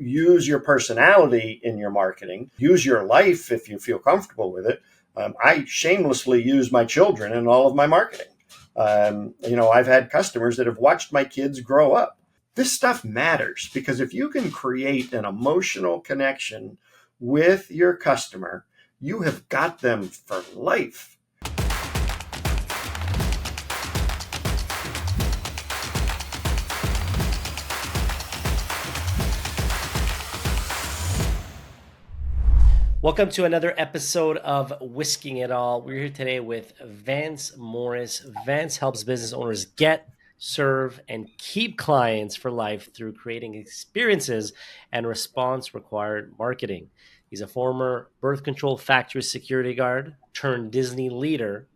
use your personality in your marketing, use your life if you feel comfortable with it. I shamelessly use my children in all of my marketing. I've had customers that have watched my kids grow up. This stuff matters because if you can create an emotional connection with your customer, you have got them for life. Welcome to another episode of Whisking It All. We're here today with Vance Morris. Vance helps business owners get, serve, and keep clients for life through creating experiences and response-required marketing. He's a former birth control factory security guard, turned Disney leader,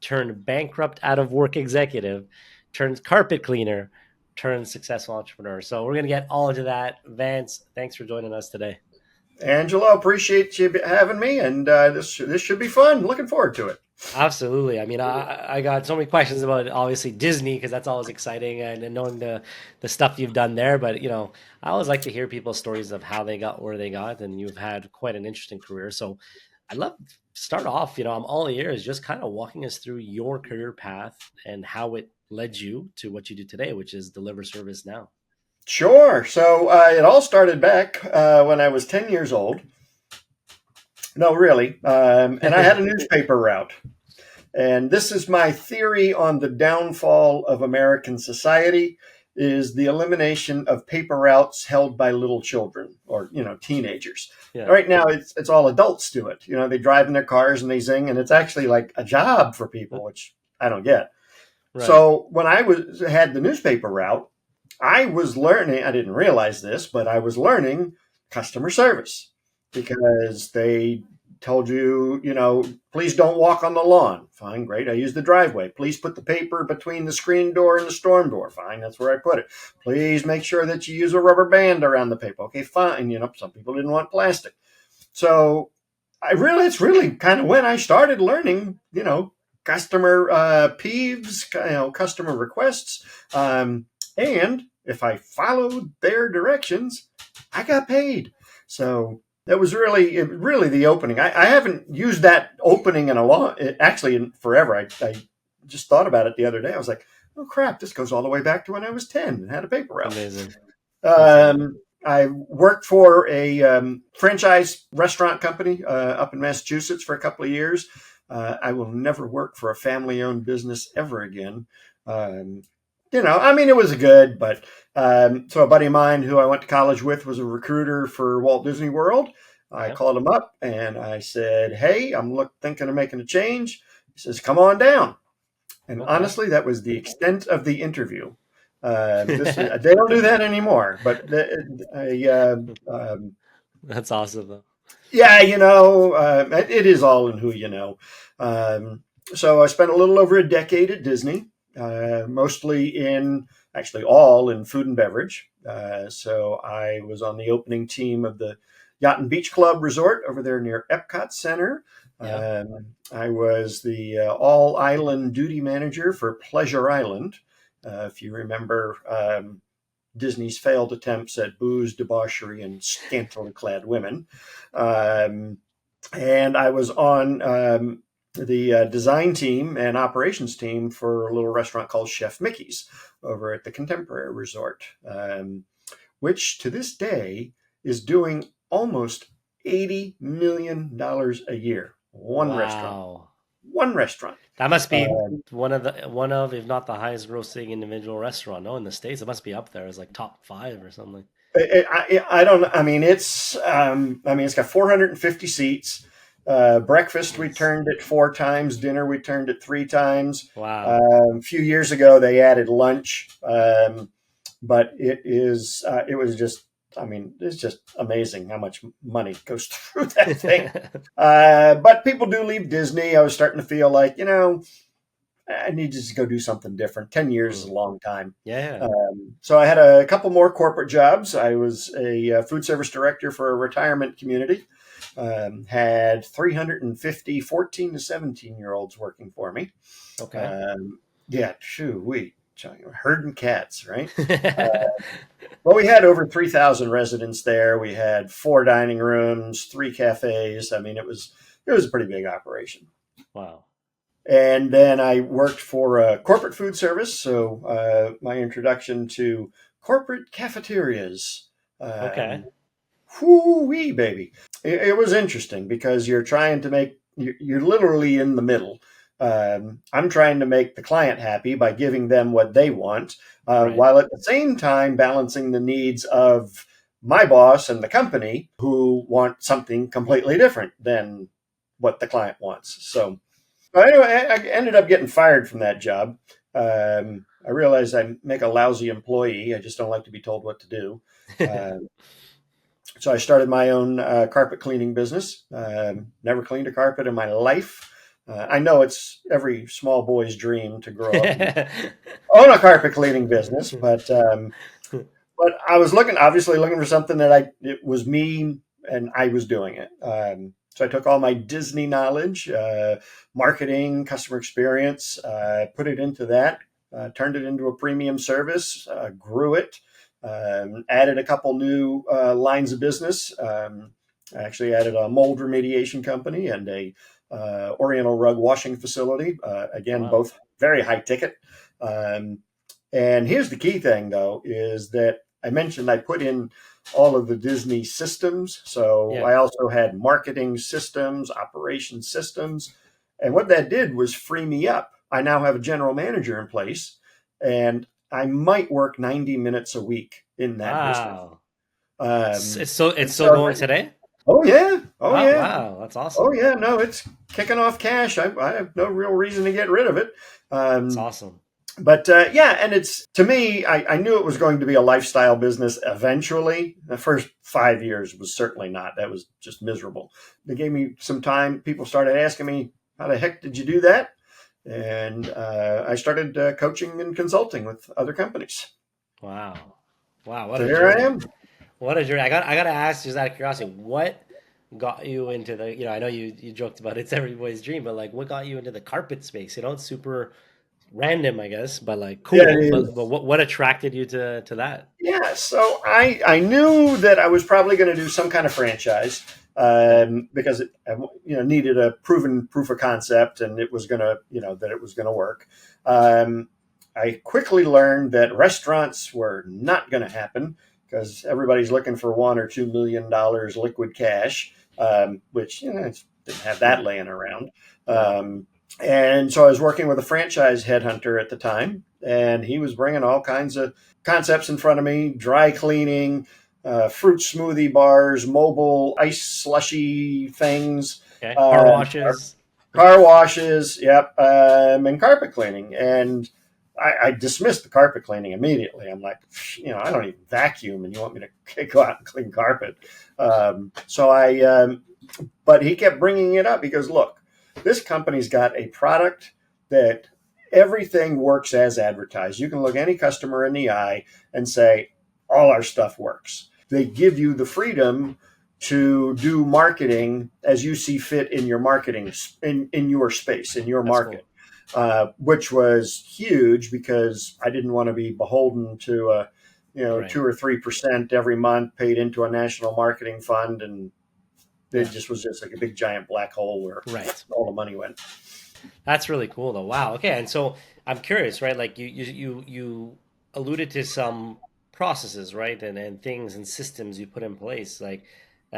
turned bankrupt out-of-work executive, turned carpet cleaner, turned successful entrepreneur. So we're going to get all into that. Vance, thanks for joining us today. Angelo, appreciate you having me, and this should be fun. Looking forward to it. Absolutely. I mean, I got so many questions about obviously Disney because that's always exciting and knowing the stuff you've done there. But I always like to hear people's stories of how they got where they got, and you've had quite an interesting career. So I'd love to start off. I'm all ears, just kind of walking us through your career path and how it led you to what you do today, which is deliver service now. Sure. So it all started back when I was 10 years old. No, really. And I had a newspaper route. And this is my theory on the downfall of American society is the elimination of paper routes held by little children or, teenagers. Yeah. Right now, it's all adults do it. They drive in their cars and they zing, and it's actually like a job for people, which I don't get. Right. So when I had the newspaper route, I was learning, I didn't realize this, but I was learning customer service because they told you, please don't walk on the lawn. Fine, great. I use the driveway. Please put the paper between the screen door and the storm door. Fine, that's where I put it. Please make sure that you use a rubber band around the paper. Okay, fine. Some people didn't want plastic. So it's really kind of when I started learning, customer peeves, customer requests. And if I followed their directions, I got paid. So that was really the opening. I haven't used that opening in forever. I just thought about it the other day. I was like, oh crap, this goes all the way back to when I was 10 and had a paper route. Amazing. I worked for a franchise restaurant company up in Massachusetts for a couple of years. I will never work for a family-owned business ever again. It was good, but so a buddy of mine who I went to college with was a recruiter for Walt Disney World. I called him up and I said, hey, I'm thinking of making a change. He says, come on down. And honestly, that was the extent of the interview. They don't do that anymore, but that's awesome, though. Yeah, it is all in who you know. So I spent a little over a decade at Disney. Mostly all in food and beverage. So I was on the opening team of the Yacht and Beach Club Resort over there near Epcot Center. Yeah. I was the all-island duty manager for Pleasure Island. If you remember Disney's failed attempts at booze, debauchery, and scantily clad women. And I was on the design team and operations team for a little restaurant called Chef Mickey's over at the Contemporary Resort, which to this day is doing almost $80 million a year. One restaurant. That must be one of, if not the highest grossing individual restaurant. No, in the States, it must be up there as like top 5 or something. I don't know. It's got 450 seats. Breakfast, we turned it 4 times. Dinner, we turned it 3 times. Wow. A few years ago, they added lunch. But it's just amazing how much money goes through that thing. But people do leave Disney. I was starting to feel like, I need to just go do something different. 10 years is a long time. Yeah. So I had a couple more corporate jobs. I was a food service director for a retirement community. Had 350 14 to 17-year-olds working for me. Okay. herding cats, right? Well, we had over 3,000 residents there. We had 4 dining rooms, 3 cafes. I mean, it was a pretty big operation. Wow. And then I worked for a corporate food service. So my introduction to corporate cafeterias. Okay. Whoo-wee, baby. It was interesting because you're trying to you're literally in the middle. I'm trying to make the client happy by giving them what they want, Right. while at the same time balancing the needs of my boss and the company who want something completely different than what the client wants. So, but anyway, I ended up getting fired from that job. I realized I make a lousy employee. I just don't like to be told what to do. So I started my own carpet cleaning business. Never cleaned a carpet in my life. I know it's every small boy's dream to grow up and own a carpet cleaning business, but I was obviously looking for something that it was me and I was doing it. So I took all my Disney knowledge, marketing, customer experience, put it into that, turned it into a premium service, grew it, added a couple new lines of business. I actually added a mold remediation company and a Oriental rug washing facility. Again, Wow. both very high ticket. And here's the key thing, though, is that I mentioned I put in all of the Disney systems. So Yeah. I also had marketing systems, operation systems. And what that did was free me up. I now have a general manager in place, and I might work 90 minutes a week in that business. Wow. Um, It's and still so, going today? oh, yeah. Oh, Oh, yeah. wow. That's Oh, awesome. yeah. No, it's kicking off cash. I have no real reason to get rid of it. That's Um, awesome. but yeah, and it's to me, I knew it was going to be a lifestyle business eventually. The first 5 years was certainly not. That was just miserable. They gave me some time. People started asking me, how the heck did you do that? And I started coaching and consulting with other companies. Wow. Wow, what So a here I journey. am. What a journey. I gotta ask just out of curiosity, what got you into the, I know you joked about it's everybody's dream, but like what got you into the carpet space? It's super random, I guess, but like Yeah, cool. it But is. what attracted you to that? Yeah, so I knew that I was probably going to do some kind of franchise Okay. because it needed a proven proof of concept, and it was going to that it was going to work. Um, I quickly learned that restaurants were not going to happen because everybody's looking for $1 or $2 million liquid cash, which didn't have that Right. laying around. Right. And so I was working with a franchise headhunter at the time, and he was bringing all kinds of concepts in front of me: dry cleaning, fruit smoothie bars, mobile ice slushy things, Okay. Car um, washes. car washes, yep, and carpet cleaning. And I dismissed the carpet cleaning immediately. I'm like, I don't even vacuum, and you want me to go out and clean carpet? But he kept bringing it up. He goes, look, this company's got a product that everything works as advertised. You can look any customer in the eye and say, all our stuff works. They give you the freedom to do marketing as you see fit in your marketing, in your space, in your That's market, cool. which was huge because I didn't want to be beholden to Right. 2 or 3% every month paid into a national marketing fund, and it Yeah. just was just like a big giant black hole where Right. all the money went. That's really cool though. Wow. Okay. And so I'm curious, right? Like you alluded to some processes, right? And things and systems you put in place. Like we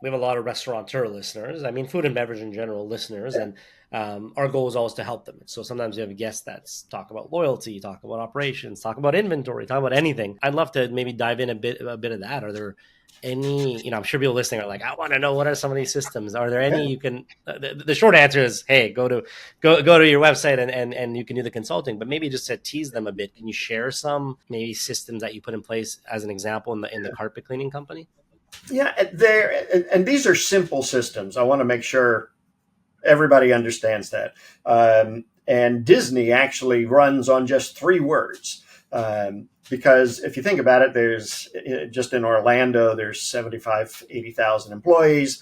have a lot of restaurateur listeners. I mean, food and beverage in general listeners, and our goal is always to help them. So sometimes we have guests that talk about loyalty, talk about operations, talk about inventory, talk about anything. I'd love to maybe dive in a bit of that. Are there any, I'm sure people listening are like, I want to know what are some of these systems. Are there any Yeah. you can? The short answer is, hey, go to your website and you can do the consulting. But maybe just to tease them a bit, can you share some maybe systems that you put in place as an example in the carpet cleaning company? Yeah, and these are simple systems. I want to make sure everybody understands that. And Disney actually runs on just 3 words. Because if you think about it, there's just in Orlando, there's 75, 80,000 employees.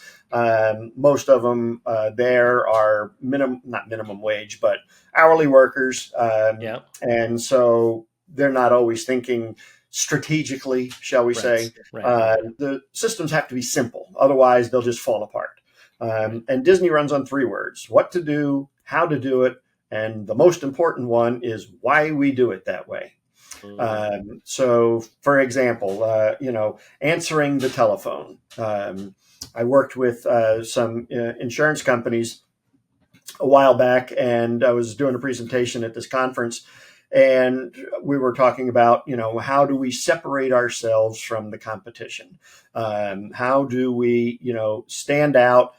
Most of them there are not minimum wage, but hourly workers. Yeah. And so they're not always thinking strategically, shall we say. The systems have to be simple. Otherwise, they'll just fall apart. And Disney runs on 3 words: what to do, how to do it, and the most important one is why we do it that way. So, for example, answering the telephone. I worked with some insurance companies a while back, and I was doing a presentation at this conference, and we were talking about, how do we separate ourselves from the competition? How do we, stand out?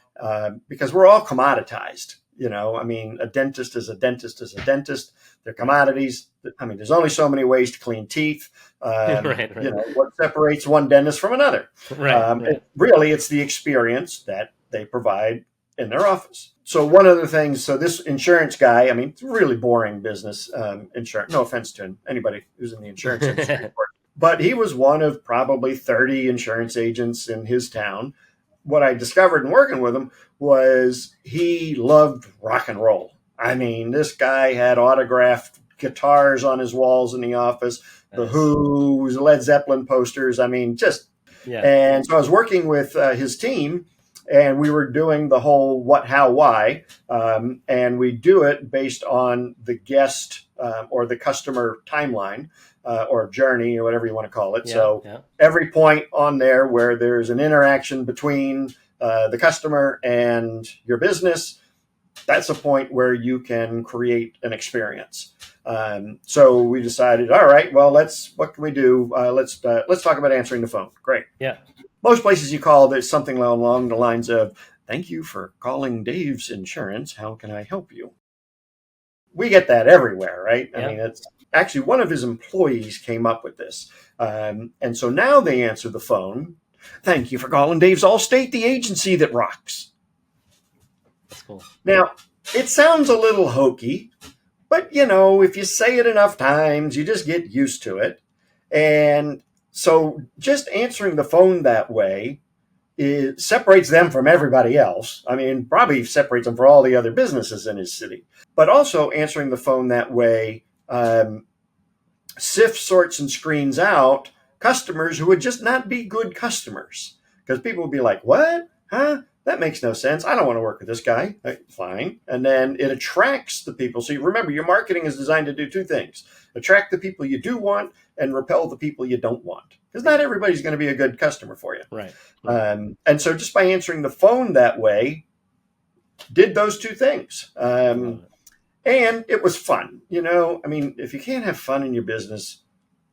Because we're all commoditized. A dentist is a dentist is a dentist. They're commodities. There's only so many ways to clean teeth. What separates one dentist from another? Really, it's the experience that they provide in their office. So one of the things, this insurance guy, it's really boring business, insurance. No offense to anybody who's in the insurance industry, but he was one of probably 30 insurance agents in his town. What I discovered in working with him was he loved rock and roll. This guy had autographed guitars on his walls in the office, the Who, Led Zeppelin posters. And so I was working with his team, and we were doing the whole what, how, why, and we do it based on the guest or the customer timeline or journey or whatever you want to call it. Every point on there where there's an interaction between the customer and your business, that's a point where you can create an experience. So we decided, all right, well, what can we do? Let's talk about answering the phone. Great. Yeah. Most places you call, there's something along the lines of, thank you for calling Dave's Insurance. How can I help you? We get that everywhere, right? It's actually one of his employees came up with this. And so now they answer the phone. Thank you for calling Dave's Allstate, the agency that rocks. That's cool. Now, it sounds a little hokey, but if you say it enough times, you just get used to it. And so just answering the phone that way, it separates them from everybody else. Probably separates them from all the other businesses in his city. But also answering the phone that way sifts, sorts, and screens out customers who would just not be good customers. Because people would be like, what? Huh? That makes no sense. I don't want to work with this guy. Fine. And then it attracts the people. So you remember, your marketing is designed to do 2 things: attract the people you do want and repel the people you don't want. Because not everybody's going to be a good customer for you. Right. And so just by answering the phone that way, did those 2 things. And it was fun. If you can't have fun in your business,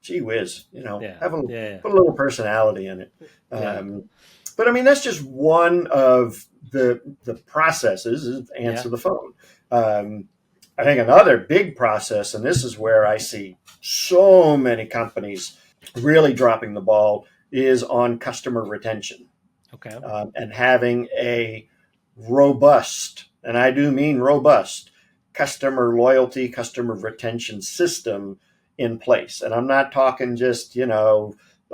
gee whiz, have put a little personality in it. But that's just one of the processes, is answer the phone. I think another big process, and this is where I see so many companies really dropping the ball, is on customer retention. Okay. And having a robust, and I do mean robust, customer loyalty, customer retention system in place. And I'm not talking just,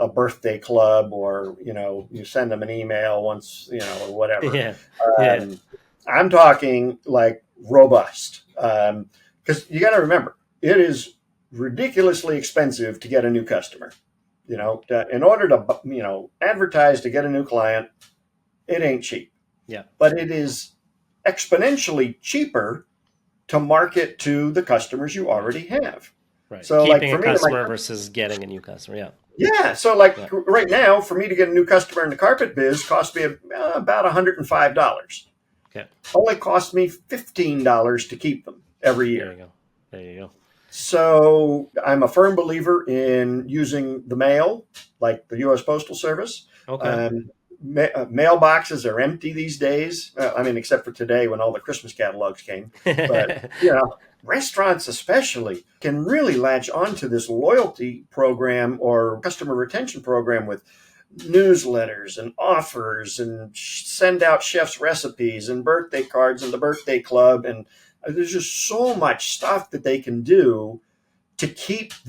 a birthday club, or, you send them an email once, or whatever. I'm talking like robust. Because you got to remember, it is ridiculously expensive to get a new customer. In order to, advertise to get a new client, it ain't cheap. Yeah. But it is exponentially cheaper to market to the customers you already have. Right. So keeping for a me, customer versus getting a new customer. Yeah. Yeah. So right now, for me to get a new customer in the carpet biz cost me about $105. Okay. Only cost me $15 to keep them every year. There you go. So I'm a firm believer in using the mail, like the U.S. Postal Service. Okay. Mailboxes are empty these days. Except for today when all the Christmas catalogs came. But, restaurants especially can really latch onto this loyalty program or customer retention program with newsletters and offers, and send out chef's recipes and birthday cards and the birthday club. And there's just so much stuff that they can do to keep keep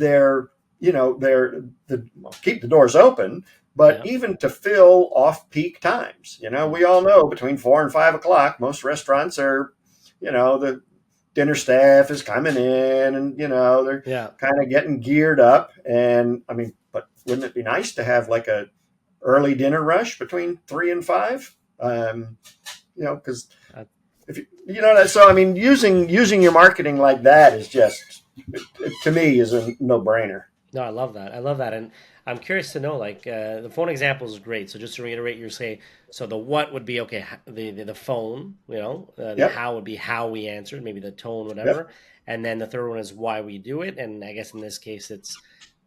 the doors open, but even to fill off-peak times. We all know between 4 and 5 o'clock, most restaurants are, the dinner staff is coming in, and they're Yeah. kind of getting geared up. And I mean, but wouldn't it be nice to have like a early dinner rush between 3 and 5? Because Uh, if so I mean, using your marketing like that is just, to me, is a no brainer. No, I love that. I love that. And I'm curious to know, like, the phone example is great. So just to reiterate, you're saying, so the what would be, okay, the phone, the Yep. how would be how we answered, maybe the tone, Yep. whatever. And then the third one is why we do it. And I guess in this case, it's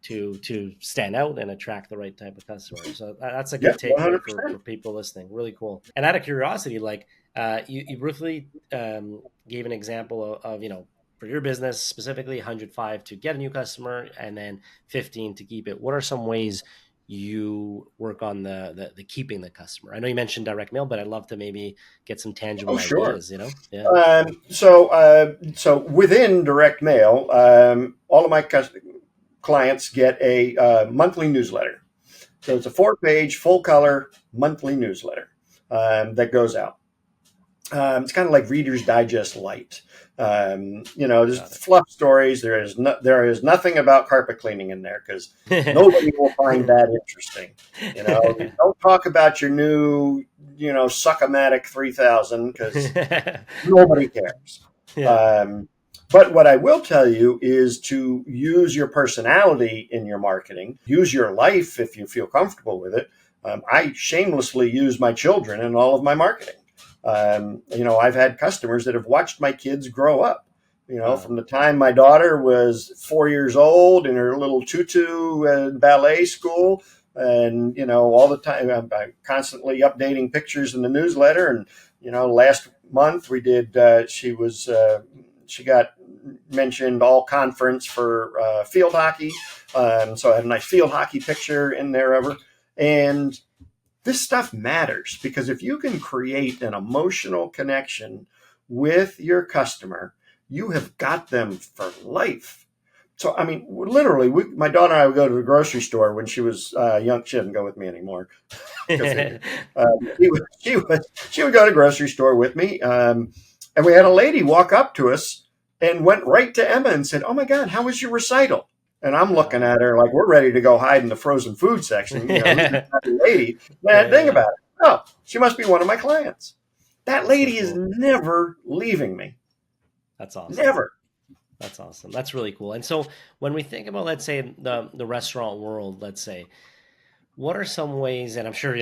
to stand out and attract the right type of customer. So that's a good Yep. takeaway for 100%. people listening. Really cool. And out of curiosity, like, you briefly gave an example of for your business specifically 105 to get a new customer and then 15 to keep it. What are some ways you work on the keeping the customer? I know you mentioned direct mail, but I'd love to maybe get some Oh, tangible sure. ideas. Yeah. So within direct mail, all of my clients get a monthly newsletter. So it's a 4-page, full color monthly newsletter that goes out. It's kind of like Reader's Digest light. There's Got fluff stories. There is nothing about carpet cleaning in there, because nobody will find it. that interesting. You don't talk about your new, Succomatic 3000, because nobody cares. Yeah. Um, but what I will tell you is to use your personality in your marketing, use your life if you feel comfortable with it. I shamelessly use my children in all of my marketing. I've had customers that have watched my kids grow up. Wow. From the time my daughter was 4 years old in her little tutu ballet school, and all the time I'm constantly updating pictures in the newsletter. And last month we did. She got mentioned all conference for field hockey, so I had a nice field hockey picture in there of her. And this stuff matters, because if you can create an emotional connection with your customer, you have got them for life. So, I mean, literally, my daughter and I would go to the grocery store when she was young. She doesn't go with me anymore. Go figure. She would go to the grocery store with me. And we had a lady walk up to us and went right to Emma and said, "Oh my God, how was your recital?" And I'm looking at her like we're ready to go hide in the frozen food section. Who's this lady? Man, think Yeah. about it. Oh, she must be one of my clients. That That's so lady is cool. never leaving me. That's awesome. Never. That's awesome. That's really cool. And so when we think about, let's say, the restaurant world, let's say, what are some ways, and I'm sure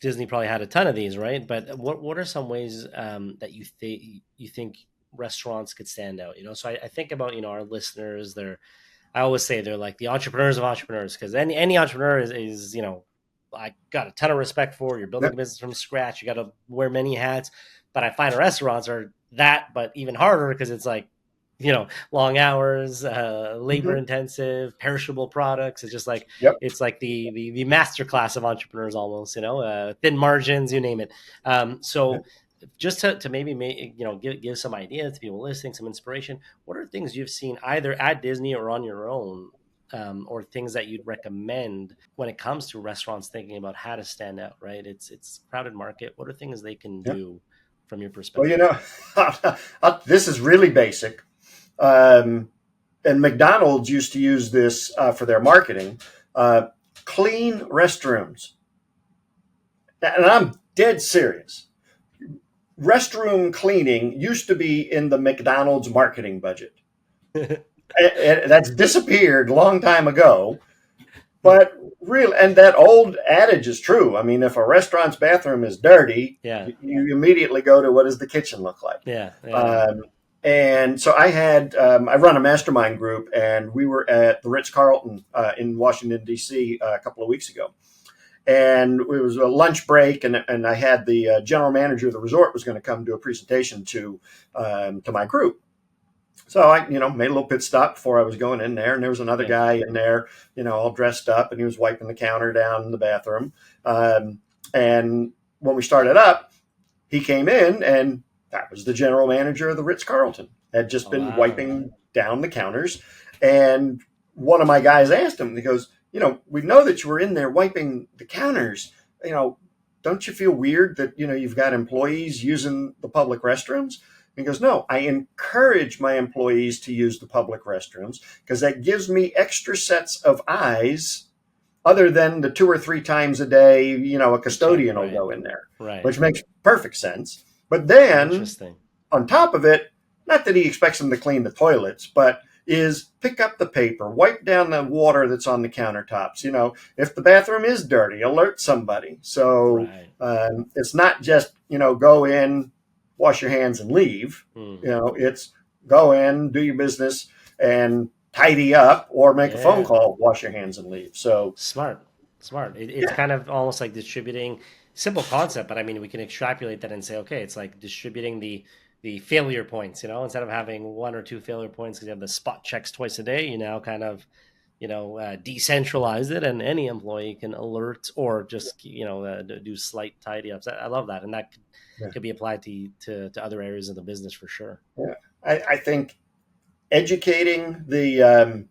Disney probably had a ton of these, right? But what are some ways that you think restaurants could stand out? So I think about our listeners. I always say they're like the entrepreneurs of entrepreneurs, because any entrepreneur is I got a ton of respect for. You're building Yep. a business from scratch. You got to wear many hats. But I find restaurants are that, but even harder, because it's like long hours, labor Mm-hmm. intensive, perishable products. It's just like Yep. it's like the master class of entrepreneurs almost. Thin margins, you name it. So Yep. just to maybe give some ideas to people listening, some inspiration. What are things you've seen either at Disney or on your own, or things that you'd recommend when it comes to restaurants thinking about how to stand out? Right, it's a crowded market. What are things they can Yep. do from your Well, perspective? this is really basic. Um, and McDonald's used to use this for their marketing. Uh, Clean restrooms. And I'm dead serious. Restroom cleaning used to be in the McDonald's marketing budget. That's disappeared a long time ago. But real, and that old adage is true. I mean, if a restaurant's bathroom is dirty, Yeah, you immediately go to, what does the kitchen look like? yeah, yeah. Um, and so I run a mastermind group, and we were at the Ritz Carlton in Washington, D.C. A couple of weeks ago. And it was a lunch break, and I had the general manager of the resort was going to come do a presentation to my group. So I, made a little pit stop before I was going in there, and there was another Yeah. guy in there, all dressed up, and he was wiping the counter down in the bathroom. And when we started up, he came in, and that was the general manager of the Ritz Carlton. Had just Oh, been wow. wiping down the counters, and one of my guys asked him. He goes, "We know that you were in there wiping the counters. You know, don't you feel weird that you've got employees using the public restrooms?" He goes, no, I encourage my employees to use the public restrooms because that gives me extra sets of eyes other than the 2 or 3 times a day, a custodian will Right. go in there, Right. which makes perfect sense. But then Interesting. on top of it, not that he expects them to clean the toilets, but is pick up the paper, wipe down the water that's on the countertops. If the bathroom is dirty, alert somebody. So Right. it's not just, go in, wash your hands and leave. Hmm. It's go in, do your business and tidy up or make a phone Yeah. call, wash your hands and leave. So, Smart. Smart. It's yeah, kind of almost like distributing simple concept, but I mean we can extrapolate that and say, okay, it's like distributing the failure points, instead of having one or two failure points because you have the spot checks twice a day, you now kind of decentralize it, and any employee can alert or just do slight tidy ups. I love that, and that yeah, could be applied to other areas of the business for sure. yeah. I think educating the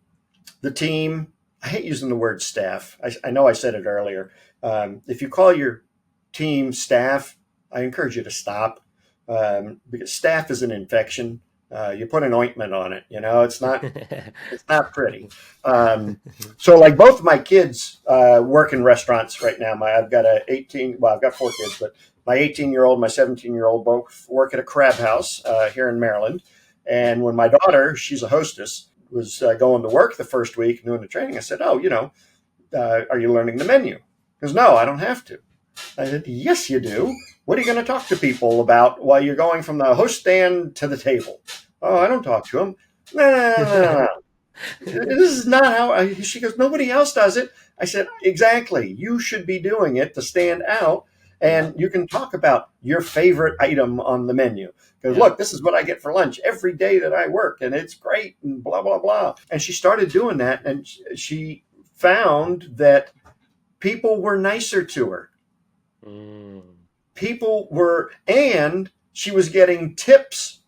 team. I hate using the word staff. I know I said it earlier. If you call your team staff, I encourage you to stop because staff is an infection. You put an ointment on it. It's not pretty. So, like both of my kids work in restaurants right now. I've got a 18. Well, I've got 4 kids, but my 18-year-old, my 17-year-old both work at a crab house here in Maryland. And when my daughter, she's a hostess, was going to work the first week doing the training, I said, "Oh, are you learning the menu?" He goes, "No, I don't have to." I said, "Yes, you do. What are you going to talk to people about while you're going from the host stand to the table?" "Oh, I don't talk to them." No, no, no, no, no. This is not how she goes, "Nobody else does it." I said, "Exactly. You should be doing it to stand out. Yeah. And you can talk about your favorite item on the menu. Because Yeah. look, this is what I get for lunch every day that I work, and it's great, and blah, blah, blah." And she started doing that, and she found that people were nicer to her. Mm. And she was getting tips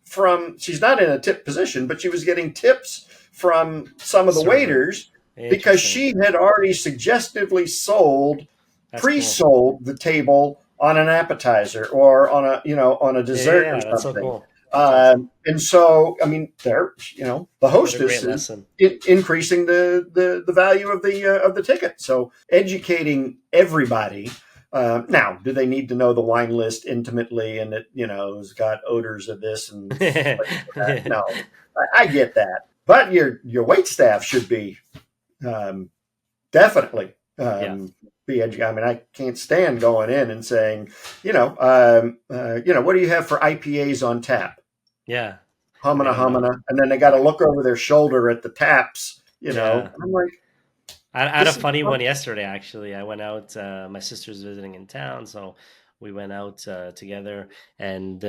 she's not in a tip position, but she was getting tips from some of the Server. waiters because Interesting. she had already suggestively That's cool. pre-sold the table on an appetizer or on a Yeah, yeah, dessert or yeah. That's so something. cool. That's awesome. And so, I mean, the What a hostess great is lesson. increasing the value of the ticket. So educating everybody. Now, do they need to know the wine list intimately and it, has got odors of this and flavors of that? No, I get that. But your wait staff should be um, definitely Yeah. be educated. I mean, I can't stand going in and saying, what do you have for IPAs on tap? Yeah. And they Humana, don't know. humana, and then they got to look over their shoulder at the taps. Yeah. I'm like, I had a this is funny one yesterday, actually. I went out, my sister's visiting in town, so we went out together, and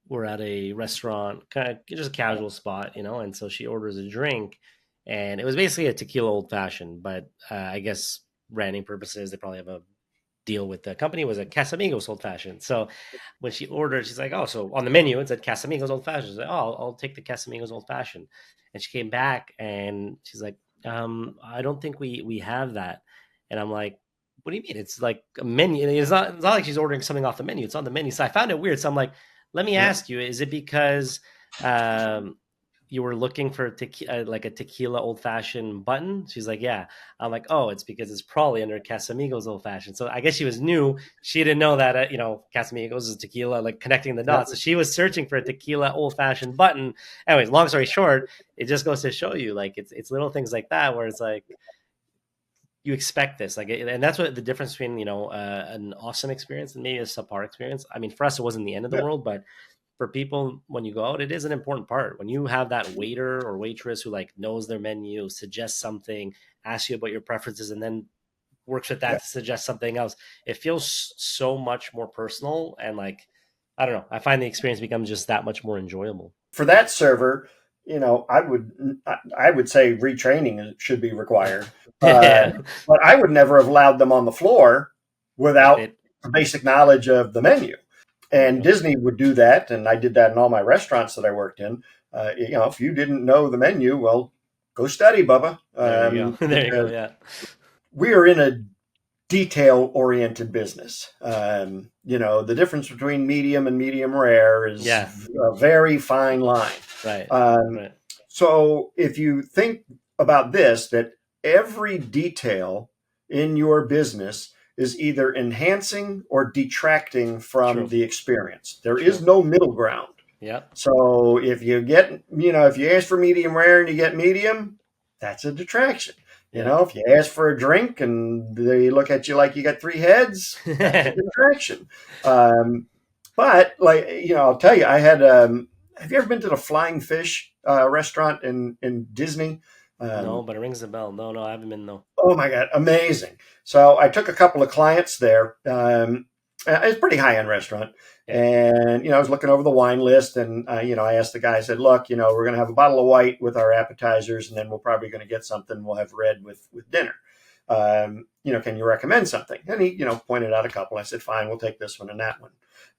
we're at a restaurant, kind of just a casual spot, and so she orders a drink, and it was basically a tequila old fashioned, but I guess branding purposes, they probably have a deal with the company. It was a Casamigos old fashioned. So when she ordered, she's like, "Oh, so on the menu it said Casamigos old fashioned." She's like, "Oh, I'll take the Casamigos old fashioned." And she came back and she's like, I don't think we have that." And I'm like, "What do you mean? It's like a menu. It's not like she's ordering something off the menu. It's on the menu." So I found it weird. So I'm like, "Let me yeah, ask you, is it because um you were looking for like a tequila old fashioned button?" She's like, "Yeah." I'm like, "Oh, it's because it's probably under Casamigos old fashioned." So I guess she was new. She didn't know that, Casamigos is tequila, like connecting the yeah, dots. So she was searching for a tequila old fashioned button. Anyways, long story short, it just goes to show you, like, it's little things like that where it's like, you expect this, like, and that's what the difference between, an awesome experience and maybe a subpar experience. I mean, for us, it wasn't the end of the yeah, world, but for people, when you go out, it is an important part. When you have that waiter or waitress who like knows their menu, suggests something, asks you about your preferences, and then works with yeah. that to suggest something else, it feels so much more personal, and like, I don't know, I find the experience becomes just that much more enjoyable. For that server, I would say retraining should be required. Uh, Yeah, but I would never have allowed them on the floor if without it the basic knowledge of the menu. there you And go, Disney would do that, and I did that in all my restaurants that I worked in. If you didn't know the menu, well, go study, Bubba, there you go, there you go, because yeah. we are in a detail-oriented business. The difference between medium and medium rare is Yeah. a very fine line. Right. Um, Right. so if you think about this, that every detail in your business is either enhancing or detracting from True. the experience. There is True. no middle ground. Yep. So if you ask for medium rare and you get medium, that's a detraction. Yep. If you ask for a drink and they look at you like you got three heads, that's a detraction. Um, but I'll tell you, I had. Have you ever been to the Flying Fish restaurant in Disney? No, Um, but it rings a bell. No, no, I haven't been though. Oh my God, amazing. So I took a couple of clients there. It's a pretty high end restaurant. Yeah. And, I was looking over the wine list and, I asked the guy, I said, look, we're going to have a bottle of white with our appetizers and then we're probably going to get something. We'll have red with dinner. Can you recommend something? And he, pointed out a couple. I said, fine, we'll take this one and that one.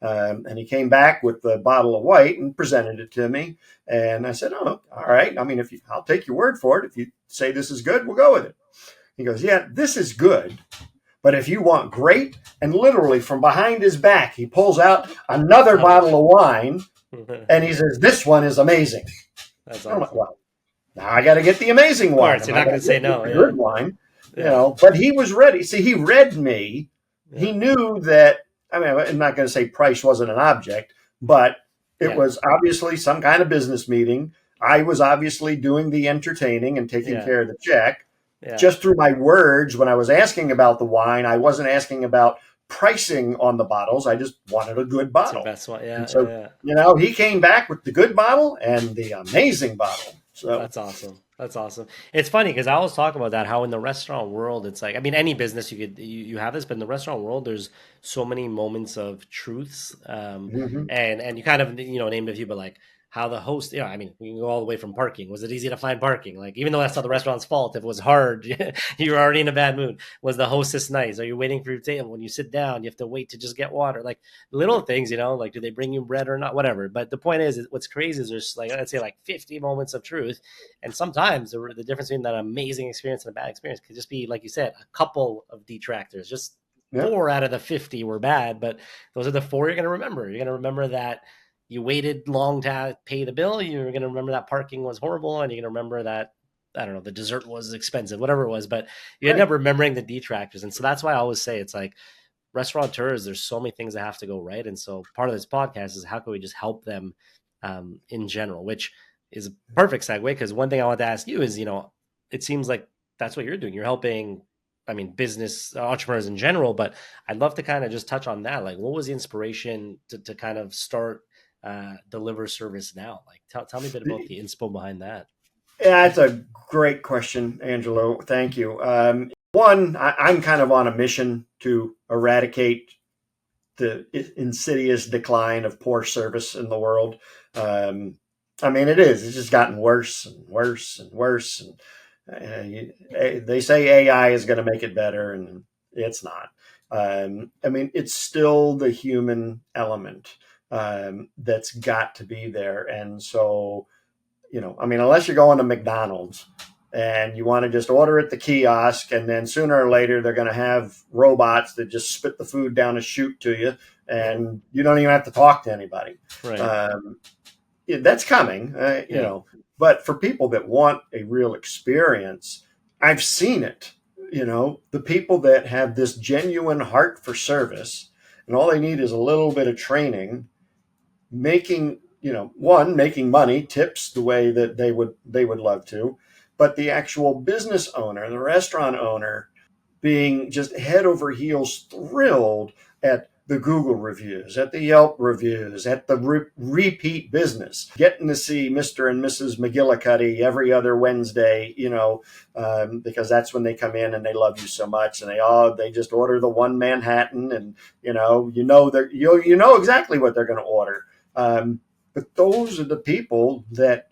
And he came back with the bottle of white and presented it to me. And I said, oh, all right. I mean, I'll take your word for it. If you say this is good, we'll go with it. He goes, yeah, this is good. But if you want great, and literally from behind his back, he pulls out another bottle of wine and he says, this one is amazing. That's I'm like, awesome. well, now I got to get the amazing Of wine. course, I'm you're not not going going to to say get no. the Yeah. good wine, Yeah. But he was ready. See, he read me. Yeah. He knew that, I mean, I'm not going to say price wasn't an object, but it was obviously some kind of business meeting. I was obviously doing the entertaining and taking Yeah. care of the check. Yeah. Just through my words, when I was asking about the wine, I wasn't asking about pricing on the bottles. I just wanted a good It's your bottle. best one. Yeah. And Yeah. so, Yeah. he came back with the good bottle and the amazing bottle. So, That's awesome. That's awesome. It's funny because I always talk about that, how in the restaurant world, it's like, I mean, any business you have this, but in the restaurant world, there's so many moments of truths. mhm. And you kind of, named a few, but like how the host, I mean, we can go all the way from parking. Was it easy to find parking? Like, even though that's not the restaurant's fault, if it was hard, you were already in a bad mood. Was the hostess nice? Are you waiting for your table? When you sit down, you have to wait to just get water. Like little things, like, do they bring you bread or not? Whatever. But the point is what's crazy is there's like, let's say like 50 moments of truth. And sometimes the difference between that amazing experience and a bad experience could just be, like you said, a couple of detractors. Just Yeah. 4 out of the 50 were bad, but those are the 4 you're going to remember. You're going to remember that you waited long to pay the bill. You're going to remember that parking was horrible, and you're going to remember that, I don't know, the dessert was expensive, whatever it was. But you end Right. up remembering the detractors, and so that's why I always say it's like restaurateurs. There's so many things that have to go right, and so part of this podcast is how can we just help them in general, which is a perfect segue because one thing I want to ask you is, it seems like that's what you're doing. You're helping, I mean, business entrepreneurs in general, but I'd love to kind of just touch on that. Like, what was the inspiration to kind of start Deliver Service Now? Like, tell me a bit about the inspo behind that. Yeah, that's a great question, Angelo. Thank you. One, I'm kind of on a mission to eradicate the insidious decline of poor service in the world. I mean, it is. It's just gotten worse and worse and worse. And they say AI is going to make it better, and it's not. I mean, it's still the human element that's got to be there. And so, I mean, unless you're going to McDonald's and you want to just order at the kiosk, and then sooner or later they're going to have robots that just spit the food down a chute to you, and you don't even have to talk to anybody. Right. That's coming, Yeah. But for people that want a real experience, I've seen it. The people that have this genuine heart for service, and all they need is a little bit of training, making making money, tips the way that they would love to, but the actual business owner, the restaurant owner, being just head over heels thrilled at the Google reviews, at the Yelp reviews, at the repeat business, getting to see Mr. and Mrs. McGillicuddy every other Wednesday, because that's when they come in and they love you so much, and they just order the one Manhattan, and you know exactly what they're going to order. But those are the people that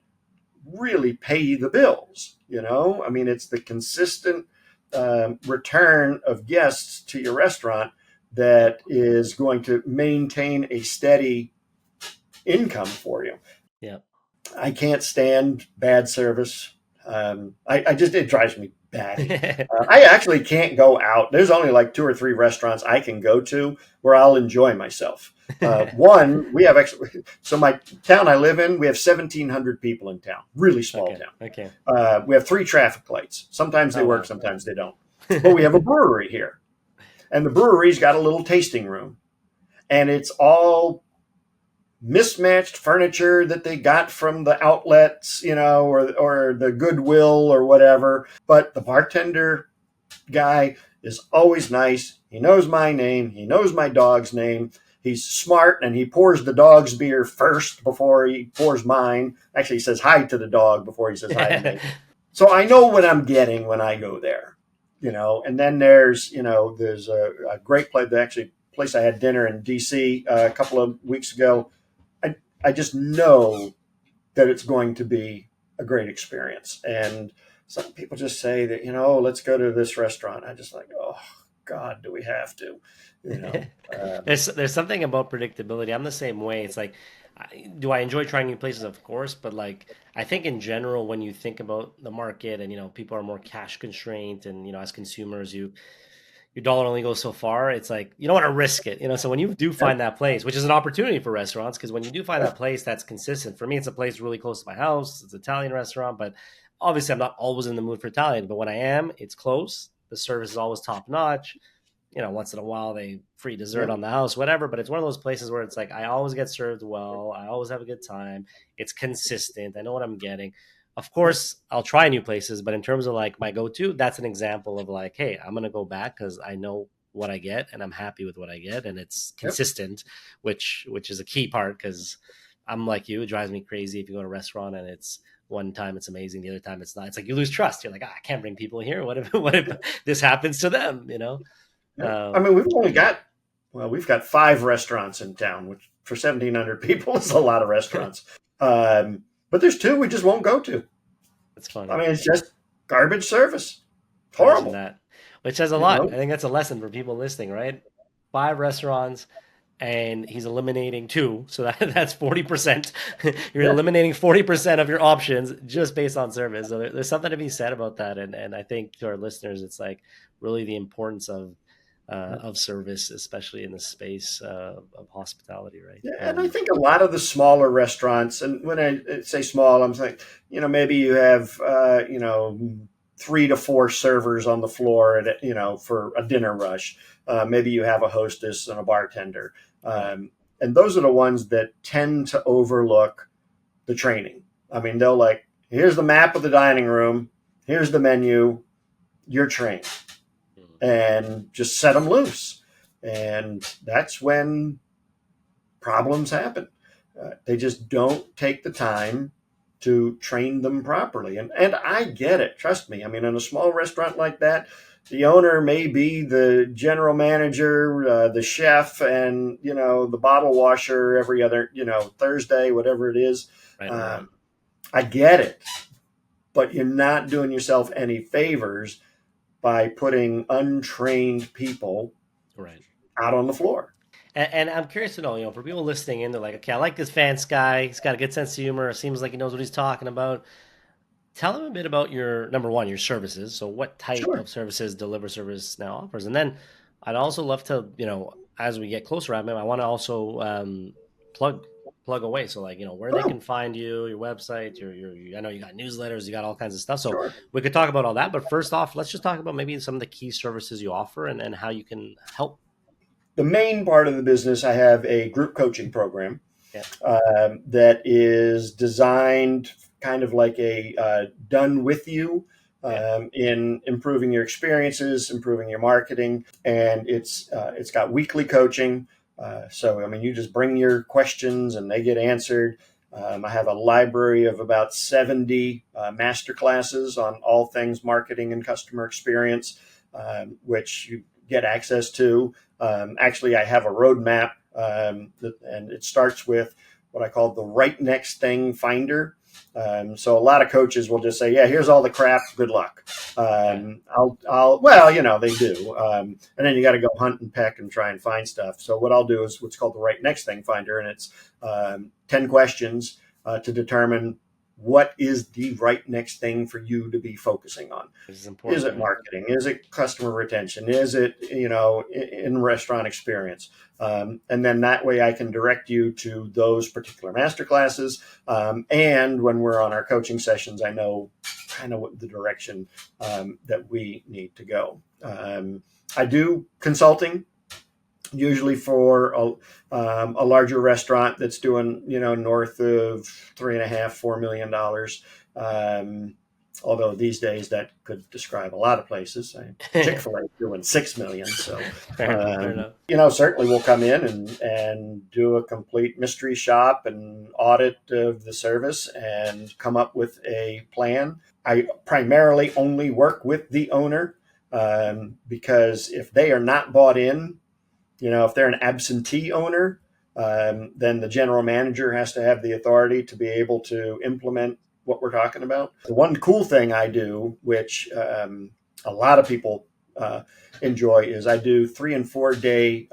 really pay the bills. I mean, it's the consistent return of guests to your restaurant that is going to maintain a steady income for you. Yeah. I can't stand bad service. It drives me batty. I actually can't go out. There's only like 2 or 3 restaurants I can go to where I'll enjoy myself. One, we have actually, so my town I live in, we have 1,700 people in town, really small Okay. town. Okay. We have 3 traffic lights. Sometimes they Oh work, wow. sometimes they don't. But we have a brewery here, and the brewery's got a little tasting room, and it's all mismatched furniture that they got from the outlets, or the Goodwill or whatever. But the bartender guy is always nice. He knows my name. He knows my dog's name. He's smart, and he pours the dog's beer first before he pours mine. Actually, he says hi to the dog before he says hi to me. So I know what I'm getting when I go there, And then there's a great place. Actually, place I had dinner in D.C. A couple of weeks ago. I just know that it's going to be a great experience. And some people just say that, let's go to this restaurant. I just like, oh God, do we have to? You know, There's something about predictability. I'm the same way. It's like, do I enjoy trying new places? Of course, but like I think in general, when you think about the market and people are more cash constrained, and as consumers, your dollar only goes so far. It's like you don't want to risk it, So when you do yep, find that place, which is an opportunity for restaurants, because when you do find that yep, place that's consistent, for me, it's a place really close to my house. It's an Italian restaurant, but obviously I'm not always in the mood for Italian. But when I am, it's close. The service is always top notch. Once in a while they free dessert yep, on the house, whatever. But it's one of those places where it's like I always get served well. I always have a good time. It's consistent. I know what I'm getting. Of yep, course, I'll try new places, but in terms of like my go-to, that's an example of like, hey, I'm gonna go back because I know what I get and I'm happy with what I get and it's yep. consistent, which is a key part because I'm like you. It drives me crazy if you go to a restaurant and it's one time it's amazing, the other time it's not. It's like you lose trust. You're like, I can't bring people here. What if what if this happens to them? Yep. I Um, mean, we've got 5 restaurants in town, which for 1,700 people is a lot of restaurants. But there's 2 we just won't go to. that's I funny. mean, it's just garbage service. It's Imagine horrible, that, which says a you lot. know. I think that's a lesson for people listening, right? 5 restaurants, and he's eliminating 2, so that's 40%. You're Yeah, eliminating 40% of your options just based on service. So there's something to be said about that, and I think to our listeners, it's like really the importance of service, especially in the space of hospitality, right? yeah, and I think a lot of the smaller restaurants, and when I say small, I'm saying, maybe you have, 3 to 4 servers on the floor, for a dinner rush. Maybe you have a hostess and a bartender, Right. and those are the ones that tend to overlook the training. I mean, they'll like, here's the map of the dining room, here's the menu, you're trained, Mhm. and just set them loose, and that's when problems happen. They just don't take the time to train them properly. And I get it. Trust me. I mean, in a small restaurant like that, the owner may be the general manager, the chef, and the bottle washer every other Thursday, whatever it is. Right. Right. Right. Um, I get it, but you're not doing yourself any favors by putting untrained people Right. out on the floor. And I'm curious to know, for people listening in, they're like, okay, I like this Vance guy. He's got a good sense of humor. Seems like he knows what he's talking about. Tell them a bit about your number one, your services. So, what type Sure. of services Deliver Service now offers? And then I'd also love to, as we get closer, I want to also plug plug away. So, like, where they Oh, can find you, your website, I know you got newsletters, you got all kinds of stuff. So, sure. we could talk about all that. But first off, let's just talk about maybe some of the key services you offer and how you can help. The main part of the business, I have a group coaching program Yeah. that is designed kind of like a done with you Yeah. in improving your experiences, improving your marketing, and it's got weekly coaching. So I mean, you just bring your questions and they get answered. I have a library of about 70 master classes on all things marketing and customer experience, which you get access to. Actually, I have a roadmap, and it starts with what I call the right next thing finder. So a lot of coaches will just say, "Yeah, here's all the crap. Good luck." Yeah. Well, they do, and then you got to go hunt and peck and try and find stuff. So what I'll do is what's called the right next thing finder, and it's 10 questions to determine what is the right next thing for you to be focusing on. Which is important. Is it marketing? Is it customer retention? Is it, in restaurant experience? And then that way I can direct you to those particular master classes. And when we're on our coaching sessions, I know kind of what the direction that we need to go. I do consulting, usually for a larger restaurant that's doing, north of $3.5–4 million. Although these days that could describe a lot of places. Chick-fil-A is doing $6 million. So, fair enough. Certainly we'll come in and do a complete mystery shop and audit of the service and come up with a plan. I primarily only work with the owner because if they are not bought in, if they're an absentee owner, then the general manager has to have the authority to be able to implement what we're talking about. The one cool thing I do, which a lot of people enjoy, is I do 3 and 4 day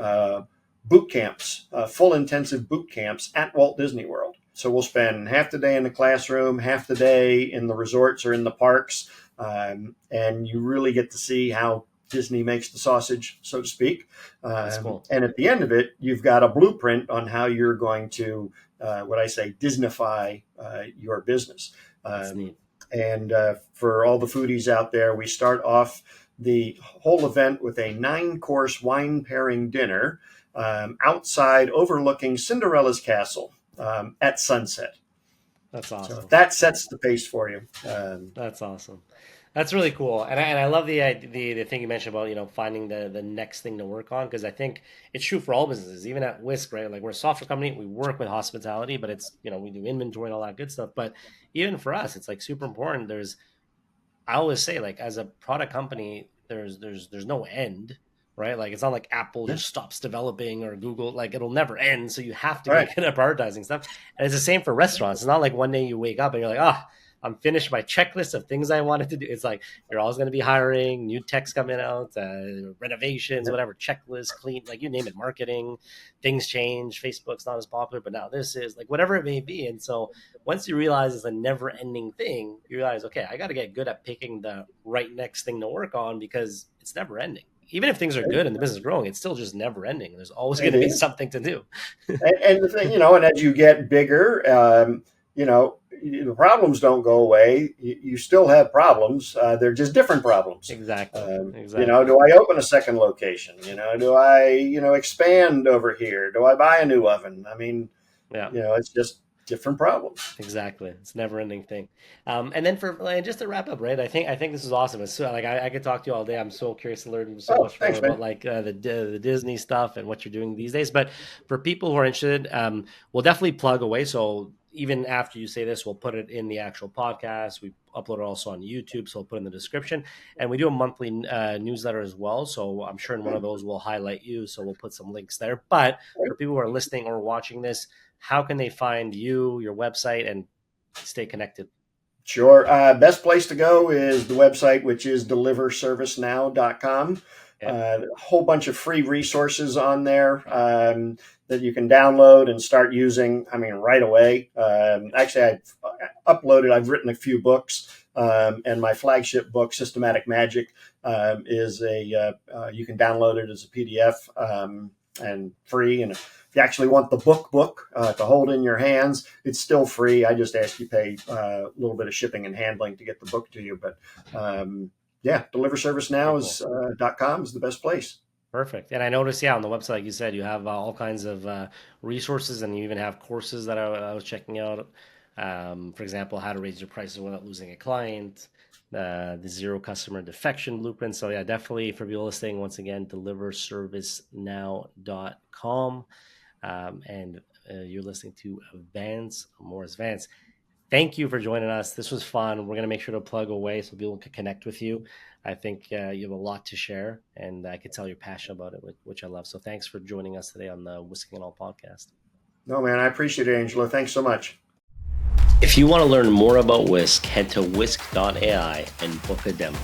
boot camps, full intensive boot camps at Walt Disney World. So we'll spend half the day in the classroom, half the day in the resorts or in the parks, and you really get to see how Disney makes the sausage, so to speak. That's cool. And at the end of it, you've got a blueprint on how you're going to, what I say, Disneyfy your business. And for all the foodies out there, we start off the whole event with a 9-course wine pairing dinner outside overlooking Cinderella's castle at sunset. That's awesome. So that sets the pace for you. That's awesome. That's really cool, and I love the thing you mentioned about finding the next thing to work on, because I think it's true for all businesses, even at Whisk, right? Like, we're a software company, we work with hospitality, but it's we do inventory and all that good stuff. But even for us, it's like super important. I always say, like, as a product company, there's no end, right? Like, it's not like Apple just stops developing, or Google, like, it'll never end. So you have to get good at prioritizing stuff. And it's the same for restaurants. It's not like one day you wake up and you're like, I'm finished my checklist of things I wanted to do. It's like, you're always going to be hiring, new techs coming out, renovations, whatever, checklist, clean, like, you name it, marketing, things change. Facebook's not as popular, but now this is, like, whatever it may be. And so once you realize it's a never ending thing, you realize, okay, I got to get good at picking the right next thing to work on, because it's never ending. Even if things are good and the business is growing, it's still just never ending. There's always going to be something to do. And the thing, and as you get bigger, the problems don't go away. You still have problems. They're just different problems. Exactly. Do I open a second location? Do I, expand over here? Do I buy a new oven? I mean, it's just different problems. Exactly. It's a never ending thing. And then just to wrap up, right? I think this is awesome. It's so, like, I could talk to you all day. I'm so curious to learn so much more about like the Disney stuff and what you're doing these days. But for people who are interested, we'll definitely plug away. So even after you say this, we'll put it in the actual podcast. We upload it also on YouTube, so we'll put it in the description. And we do a monthly newsletter as well. So I'm sure in one of those we'll highlight you. So we'll put some links there. But for people who are listening or watching this, how can they find you, your website, and stay connected? Sure. Best place to go is the website, which is deliverservicenow.com. A whole bunch of free resources on there that you can download and start using, right away. Actually, I've written a few books, and my flagship book, Systematic Magic, is you can download it as a PDF and free. And if you actually want the book to hold in your hands, it's still free. I just ask you pay a little bit of shipping and handling to get the book to you. But deliverservicenow.com is the best place. Perfect. And I noticed, on the website, like you said, you have all kinds of resources, and you even have courses that I was checking out. For example, how to raise your prices without losing a client, the zero customer defection blueprint. So definitely for people listening, once again, deliverservicenow.com. And you're listening to Vance Morris. Vance, thank you for joining us. This was fun. We're going to make sure to plug away so people can connect with you. I think you have a lot to share, and I can tell you're passionate about it, which I love. So thanks for joining us today on the Whisking It All podcast. No, man, I appreciate it, Angelo. Thanks so much. If you want to learn more about Whisk, head to whisk.ai and book a demo.